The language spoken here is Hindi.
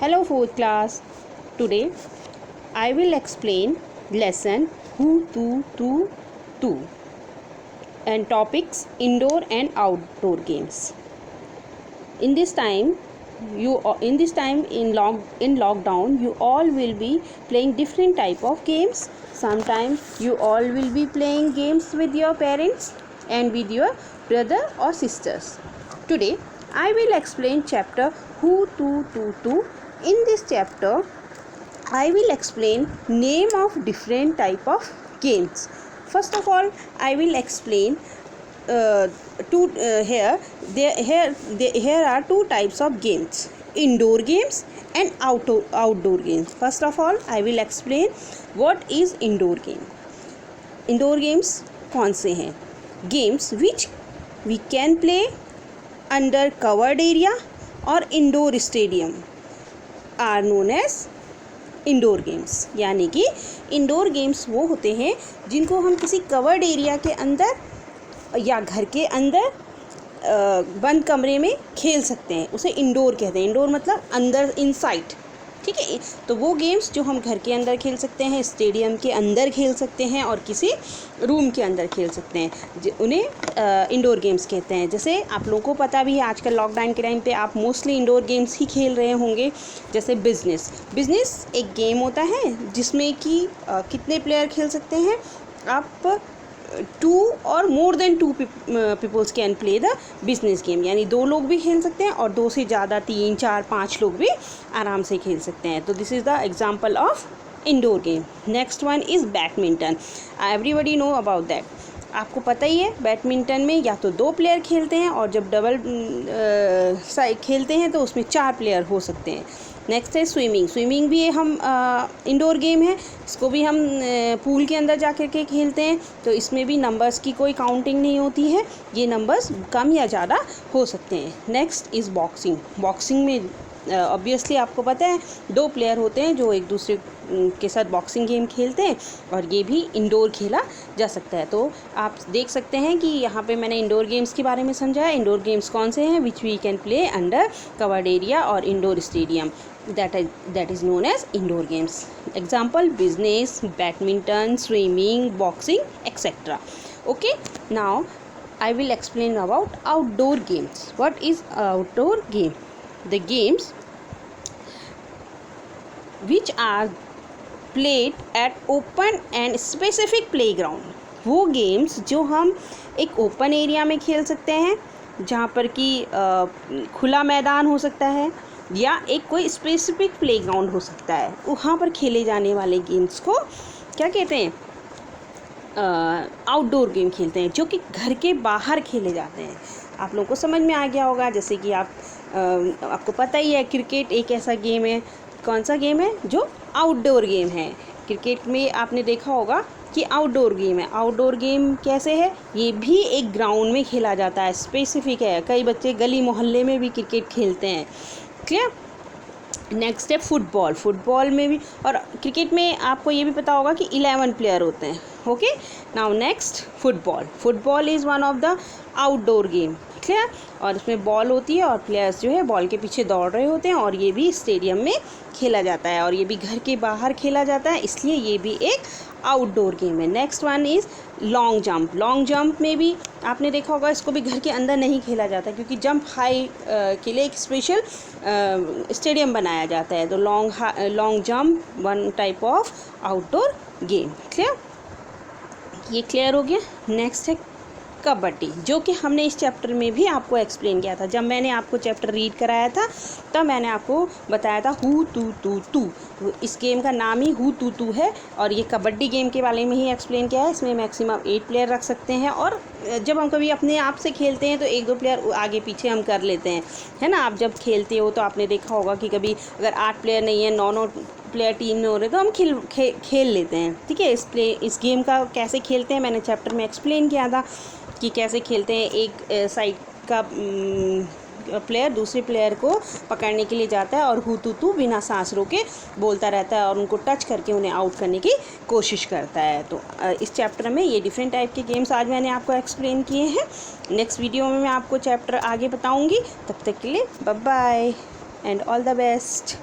Hello fourth class. Today I will explain lesson who to and topics indoor and outdoor games. In this time in lockdown you all will be playing different type of games. Sometimes you all will be playing games with your parents and with your brother or sisters. Today I will explain chapter who to. In this chapter I will explain name of different type of games. First of all I will explain here are two types of games, indoor games and outdoor games. First of all I will explain what is indoor game. Indoor games कौन से हैं? Games which we can play under covered area or indoor stadium are known as indoor games. यानी कि इंडोर गेम्स वो होते हैं जिनको हम किसी कवर्ड एरिया के अंदर या घर के अंदर बंद कमरे में खेल सकते हैं. उसे इंडोर कहते हैं. इंडोर मतलब अंदर, इनसाइड. ठीक है. तो वो गेम्स जो हम घर के अंदर खेल सकते हैं, स्टेडियम के अंदर खेल सकते हैं और किसी रूम के अंदर खेल सकते हैं, उन्हें इंडोर गेम्स कहते हैं. जैसे आप लोगों को पता भी है आजकल लॉकडाउन के टाइम पे आप मोस्टली इंडोर गेम्स ही खेल रहे होंगे. जैसे बिजनेस एक गेम होता है जिसमें कि कितने प्लेयर खेल सकते हैं. आप 2 और more than 2 peoples can play the business game. यानी 2 लोग भी खेल सकते हैं और 2 से ज़्यादा 3, 4, 5 लोग भी आराम से खेल सकते हैं. तो this is the example of indoor game. Next one is badminton. Everybody know about that. आपको पता ही है बैडमिंटन में या तो 2 प्लेयर खेलते हैं और जब डबल खेलते हैं तो उसमें 4 प्लेयर हो सकते हैं. नेक्स्ट है स्विमिंग भी हम इंडोर गेम है. इसको भी हम पूल के अंदर जा कर के खेलते हैं. तो इसमें भी नंबर्स की कोई काउंटिंग नहीं होती है. ये नंबर्स कम या ज़्यादा हो सकते हैं. नेक्स्ट इज़ बॉक्सिंग में ऑब्वियसली आपको पता है 2 प्लेयर होते हैं जो एक दूसरे के साथ बॉक्सिंग गेम खेलते हैं और ये भी इंडोर खेला जा सकता है. तो आप देख सकते हैं कि यहाँ पे मैंने इंडोर गेम्स के बारे में समझाया. इंडोर गेम्स कौन से हैं? Which we can play under covered area और indoor stadium. that is known as indoor games. Example: business, badminton, swimming, boxing, etc. Okay, now I will explain about outdoor games. What is outdoor game? The games which are played at open and specific playground. वो गेम्स जो हम एक ओपन एरिया में खेल सकते हैं जहाँ पर कि खुला मैदान हो सकता है या एक कोई स्पेसिफिक प्लेग्राउंड हो सकता है. वहाँ पर खेले जाने वाले गेम्स को क्या कहते हैं? आउटडोर गेम खेलते हैं, जो कि घर के बाहर खेले जाते हैं. आप लोगों को समझ में आ गया होगा. जैसे कि आपको पता ही है क्रिकेट एक ऐसा गेम है. कौन सा गेम है? जो आउटडोर गेम है. क्रिकेट में आपने देखा होगा कि आउटडोर गेम है. आउटडोर गेम कैसे है? ये भी एक ग्राउंड में खेला जाता है, स्पेसिफिक है. कई बच्चे गली मोहल्ले में भी क्रिकेट खेलते हैं. क्लियर. नेक्स्ट है फुटबॉल में भी. और क्रिकेट में आपको ये भी पता होगा कि 11 प्लेयर होते हैं. Okay. Now next football is one of the outdoor game. Clear. और इसमें बॉल होती है और प्लेयर्स जो है बॉल के पीछे दौड़ रहे होते हैं और ये भी स्टेडियम में खेला जाता है और ये भी घर के बाहर खेला जाता है, इसलिए ये भी एक आउटडोर गेम है. Next one is long jump में भी आपने देखा होगा इसको भी घर के अंदर नहीं खेला जाता क्योंकि जंप हाई के लिए एक स्पेशल स्टेडियम बनाया जाता है. तो long jump one type of outdoor game. Clear. ये क्लियर हो गया. नेक्स्ट है कबड्डी, जो कि हमने इस चैप्टर में भी आपको एक्सप्लेन किया था. जब मैंने आपको चैप्टर रीड कराया था तब मैंने आपको बताया था हु टू. इस गेम का नाम ही हु टू है और ये कबड्डी गेम के बारे में ही एक्सप्लेन किया है. इसमें मैक्सिमम 8 प्लेयर रख सकते हैं और जब हम कभी अपने आप से खेलते हैं तो 1-2 प्लेयर आगे पीछे हम कर लेते हैं, है ना. आप जब खेलते हो तो आपने देखा होगा कि कभी अगर 8 प्लेयर नहीं है, 9 प्लेयर टीम में हो रहे तो हम खेल लेते हैं. ठीक है. इस गेम का कैसे खेलते हैं मैंने चैप्टर में एक्सप्लेन किया था कि कैसे खेलते हैं. एक साइड का प्लेयर दूसरे प्लेयर को पकड़ने के लिए जाता है और हु टू बिना सांस रोके बोलता रहता है और उनको टच करके उन्हें आउट करने की कोशिश करता है. तो इस चैप्टर में ये डिफरेंट टाइप के गेम्स आज मैंने आपको एक्सप्लेन किए हैं. नेक्स्ट वीडियो में मैं आपको चैप्टर आगे बताऊंगी. तब तक के लिए bye bye and all the best.